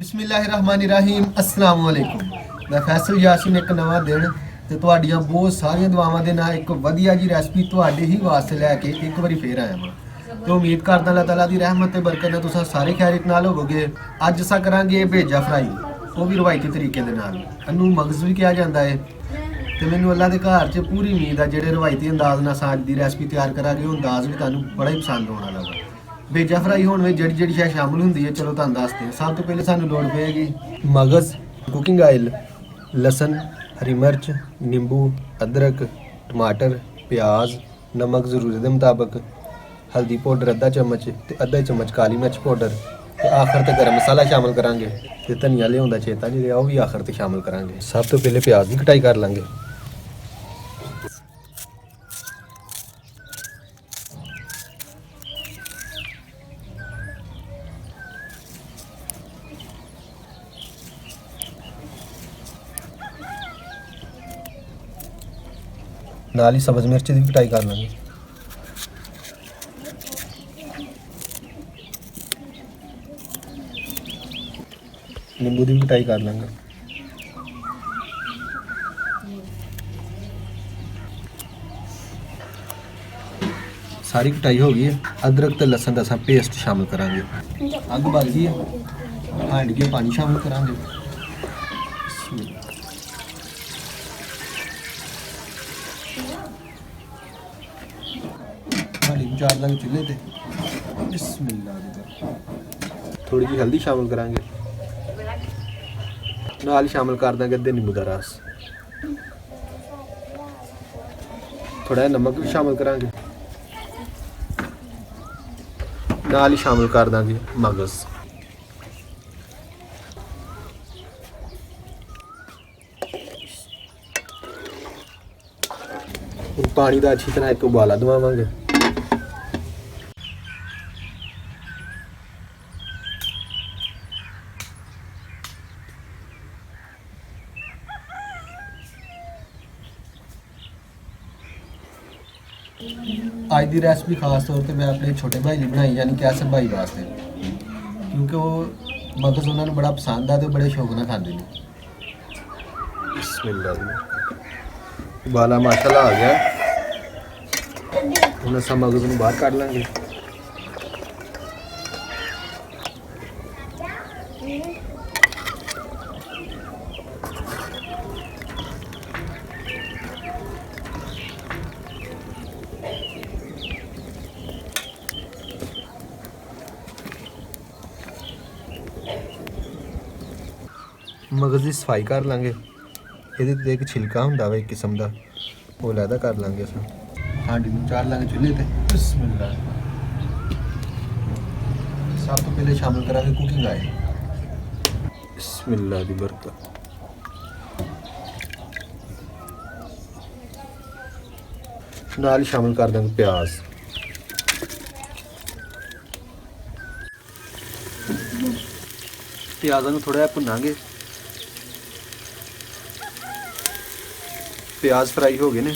ਬਿਸਮਿਲ੍ਲਾਹਿਰਰਹਿਮਾनिर्रहीम अस्सलाम वालेकुम। मैं फैसल यासीन एक नवा दिन ਤੇ ਤੁਹਾਡੀਆਂ ਬਹੁਤ ਸਾਰੀਆਂ ਦੁਆਵਾਂ ਦੇ ਨਾਲ ਇੱਕ ਵਧੀਆ ਜੀ ਰੈਸਪੀ ਤੁਹਾਡੇ ਹੀ ਵਾਸਤੇ ਲੈ ਕੇ ਇੱਕ ਵਾਰੀ ਫੇਰ ਆਇਆ ਹਾਂ ਤੇ ਉਮੀਦ ਕਰਦਾ ਅੱਲਾਹ ਤਾਲਾ ਦੀ ਰਹਿਮਤ ਤੇ ਬਰਕਤ ਨਾਲ ਤੁਸੀਂ ਸਾਰੇ ਖੈਰਿयत ਨਾਲ ਹੋਵੋਗੇ। ਅੱਜ ਅਸਾਂ ਕਰਾਂਗੇ ਭੇਜਾ ਫਰਾਈ, ਉਹ ਵੀ ਰਵਾਇਤੀ ਤਰੀਕੇ ਦੇ ਨਾਲ। ਇਹਨੂੰ ਮਗਜ਼ ਵੀ ਕਿਹਾ ਜਾਂਦਾ ਹੈ ਤੇ ਮੈਨੂੰ ਅੱਲਾਹ ਦੇ ਘਰ 'ਚ ਪੂਰੀ ਉਮੀਦ ਆ ਜਿਹੜੇ ਰਵਾਇਤੀ ਅੰਦਾਜ਼ ਨਾਲ ਸਾਂ ਅੱਜ ਦੀ ਰੈਸਪੀ ਤਿਆਰ ਕਰਾਂਗੇ ਉਹ ਅੰਦਾਜ਼ ਵੀ ਤੁਹਾਨੂੰ ਬੜਾ ਹੀ ਪਸੰਦ ਆਉਣ ਵਾਲਾ ਵਾ। ਭੇਜਾ ਫਰਾਈ ਹੋਣ ਵਿੱਚ ਜਿਹੜੀ ਸ਼ੈ ਸ਼ਾਮਲ ਹੁੰਦੀ ਹੈ ਚਲੋ ਤੁਹਾਨੂੰ ਦੱਸਦੇ ਹਾਂ। ਸਭ ਤੋਂ ਪਹਿਲੇ ਸਾਨੂੰ ਲੋੜ ਪਏਗੀ ਮਗਜ਼, ਕੁਕਿੰਗ ਆਇਲ, ਲਸਣ, हरी मिर्च, नींबू, अदरक, टमाटर, प्याज, नमक ज़रूरत के मुताबिक, हल्दी पाउडर अद्धा चम्मच ते अद्धा चम्मच काली मिर्च पाउडर ते आखिर ते गर्म मसाला शामिल करांगे ते धनिया लियाउण दा चेता नहीं रहा, वो भी आखिर ते शामिल करांगे। सब तो पहले प्याज की कटाई कर लांगे। नाल ही सब्ज़ मिर्च की कटाई कर लेंगे। नींबू की भी कटाई कर लेंगे। सारी कटाई हो गई है। अदरक ते लसन का असां पेस्ट शामिल करांगे। अग बल गई है, हांड के पानी शामिल करांगे। चार लांगे चूल्हे पे। बिस्मिल्लाह। थोड़ी जी हल्दी शामिल करांगे, नाल शामिल कर देंगे अद्धे नींबू का रस। थोड़ा नमक भी शामिल करांगे, नाल ही शामिल कर देंगे मगज़। पानी का अच्छी तरह एक उबाला दवावांगे। ਅੱਜ ਦੀ ਰੈਸਪੀ ਖਾਸ ਤੌਰ ਤੇ ਮੈਂ ਆਪਣੇ ਛੋਟੇ ਭਾਈ ਲਈ ਬਣਾਈ, ਯਾਨੀ ਕਿ ਅਸਰ ਭਾਈ ਵਾਸਤੇ, ਕਿਉਂਕਿ ਉਹ ਮਗਜ਼ ਉਹਨਾਂ ਨੂੰ ਬੜਾ ਪਸੰਦ ਆ ਤੇ ਬੜੇ ਸ਼ੌਕ ਨਾਲ ਖਾਂਦੇ ਨੇ। ਬਿਸਮਿਲ੍ਲਾਹ। ਉਬਾਲਾ ਮਾਸ਼ਾਅੱਲਾ ਆ ਗਿਆ। ਹੁਣ ਅਸੀਂ ਮਗਜ਼ ਨੂੰ ਬਾਹਰ ਕੱਢ ਲਾਂਗੇ। मगज़ की सफाई कर लांगे। ये एक छिलका होंदा वा एक किस्म का, वो लैदा कर लांगे। अस हांडी में चाढ़ लांगे चूल्हे पे। बिस्मिल्लाह। सब तो पहले शामिल करांगे कुकिंग आयल। बिस्मिल्लाह दी बरकत। नाल शामिल कर देंगे प्याज। प्याज़ां नूं थोड़ा जिहा भुनांगे। प्याज फ्राई हो गए ने,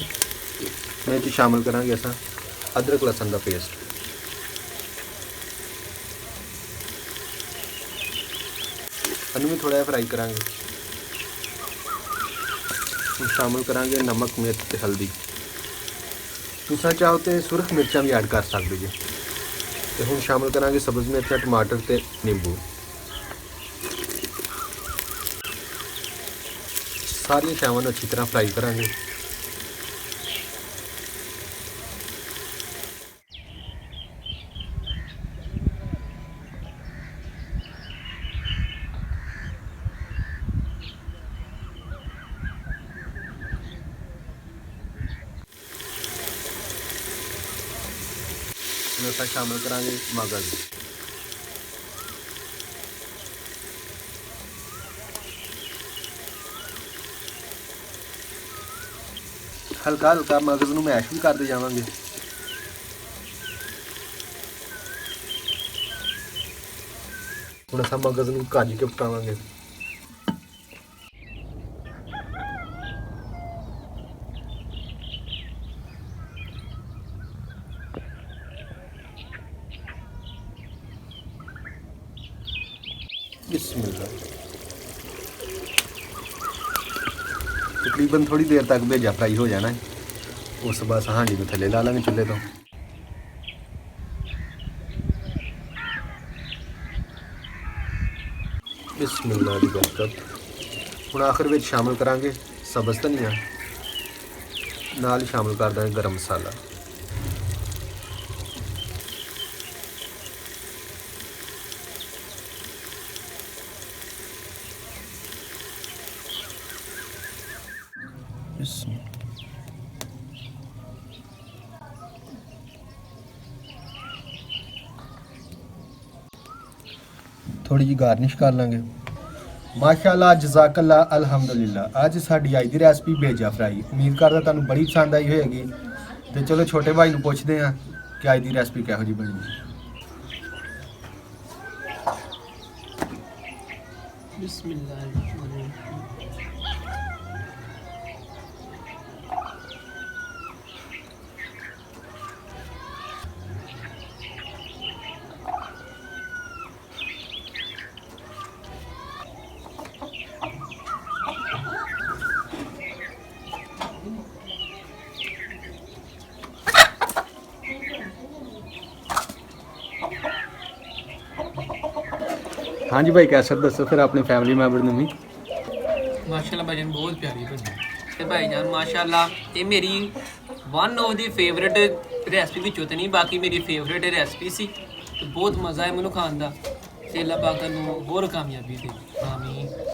मैं जी शामिल करांगे असां अदरक लसन का पेस्ट। इन्हूं भी थोड़ा जिहा फ्राई करांगे। हुण शामिल करांगे नमक, मिर्च ते हल्दी। तुसां चाहो तो सुरख मिर्चां भी ऐड कर सकदे जे। ते हुण शामिल करांगे सब्ज़ मिर्चां, टमाटर ते नींबू। सारिया शावां नूं अच्छी तरह फ्राई करांगे। असां शामिल करांगे मगज़। हल्का हल्का मगज़ नूं मैश भी करते जावांगे। हुण असां मगज़ नूं कज के पकावांगे। बिस्मिल्लाह। तकरीबन थोड़ी देर तक भेजा फ्राई हो जाना है, उस बाद हांडी में थले ला लेंगे चुल्हे तो। बिस्मिल्लाह दी बरकत। ਹੁਣ आखिर ਵਿੱਚ शामिल करांगे सब्ज़ धनिया, नाल ही शामिल कर देंगे गरम मसाला। थोड़ी जी गार्निश कर लेंगे। माशाअल्लाह जज़ाकल्ला अल्हम्दुलिल्लाह। ਅੱਜ ਸਾਡੀ ਅੱਜ ਦੀ ਰੈਸਪੀ ਭੇਜਾ ਫਰਾਈ, ਉਮੀਦ ਕਰਦਾ ਤੁਹਾਨੂੰ ਬੜੀ ਪਸੰਦ ਆਈ ਹੋਏਗੀ। ਤੇ ਚਲੋ ਛੋਟੇ ਭਾਈ ਨੂੰ ਪੁੱਛਦੇ ਹਾਂ ਕਿ ਅੱਜ ਦੀ ਰੈਸਪੀ ਕਿਹੋ ਜਿਹੀ ਬਣੀ। ਬਿਸਮਿਲ੍ਲਾਹਿਰਰਹਿਮਾਨਿਰਰਹੀਮ। हाँ जी भाई, कैसे दसो फिर अपने फैमिली मैंबर ਨੂੰ ਵੀ। ਮਾਸ਼ਾਅੱਲਾ ਭਾਈਜਾਨ ਬਹੁਤ ਪਿਆਰੀ ਬਣੀ ਤੇ ਭਾਈਜਾਨ ਮਾਸ਼ਾਅੱਲਾ ਇਹ ਮੇਰੀ one of the favourite recipe ਵਿੱਚੋਂ ਤੇ ਨਹੀਂ, ਬਾਕੀ ਮੇਰੀ ਫੇਵਰਟ ਰੈਸਪੀ ਸੀ ਤੇ ਬਹੁਤ ਮਜ਼ਾ ਆਇਆ ਮੈਨੂੰ ਖਾਣ ਦਾ। ਤੇ ਅੱਲਾਹ ਪਾਕ ਨੂੰ ਹੋਰ ਕਾਮਯਾਬੀ ਦੇ। ਆਮੀਨ।